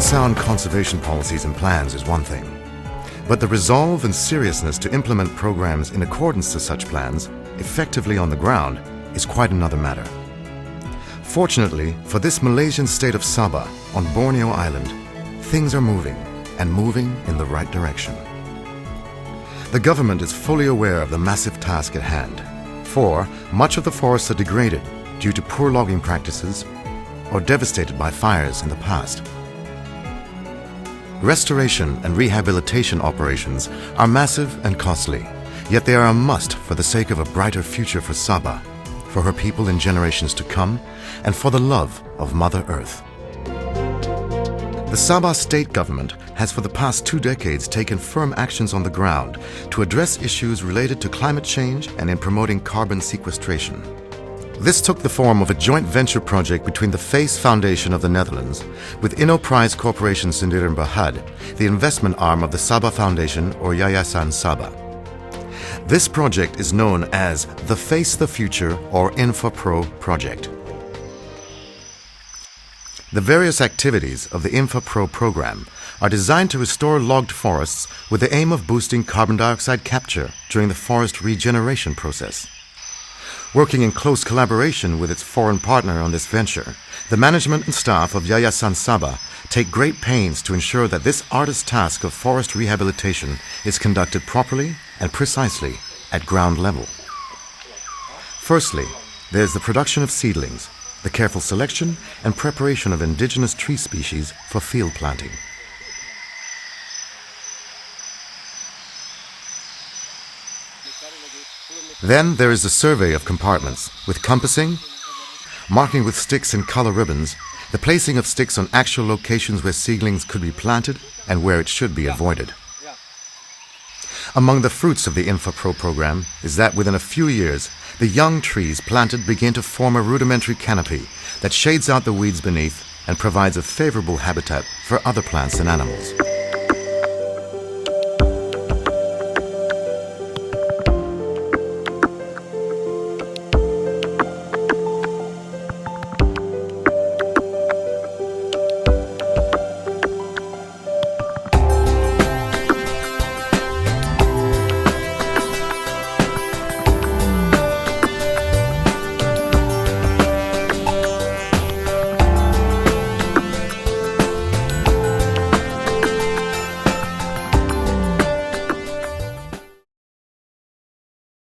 sound conservation policies and plans is one thing, but the resolve and seriousness to implement programs in accordance to such plans, effectively on the ground, is quite another matter. Fortunately, for this Malaysian state of Sabah on Borneo Island, things are moving, and moving in the right direction. The government is fully aware of the massive task at hand, for much of the forests are degraded due to poor logging practices or devastated by fires in the past. Restoration and rehabilitation operations are massive and costly, yet they are a must for the sake of a brighter future for Sabah, for her people in generations to come, and for the love of Mother Earth. The Sabah state government has for the past 2 decades taken firm actions on the ground to address issues related to climate change and in promoting carbon sequestration. This took the form of a joint venture project between the FACE Foundation of the Netherlands with Innoprize Corporation Sendirian Berhad, the investment arm of the Sabah Foundation or Yayasan Sabah. This project is known as the Face the Future or INFAPRO project. The various activities of the INFAPRO program are designed to restore logged forests with the aim of boosting carbon dioxide capture during the forest regeneration process. Working in close collaboration with its foreign partner on this venture, the management and staff of Yayasan Sabah take great pains to ensure that this artist's task of forest rehabilitation is conducted properly and precisely at ground level. Firstly, there's the production of seedlings, the careful selection and preparation of indigenous tree species for field planting. Then there is the survey of compartments with compassing, marking with sticks and color ribbons, the placing of sticks on actual locations where seedlings could be planted and where it should be avoided. Among the fruits of the INFAPRO program is that within a few years, the young trees planted begin to form a rudimentary canopy that shades out the weeds beneath and provides a favorable habitat for other plants and animals.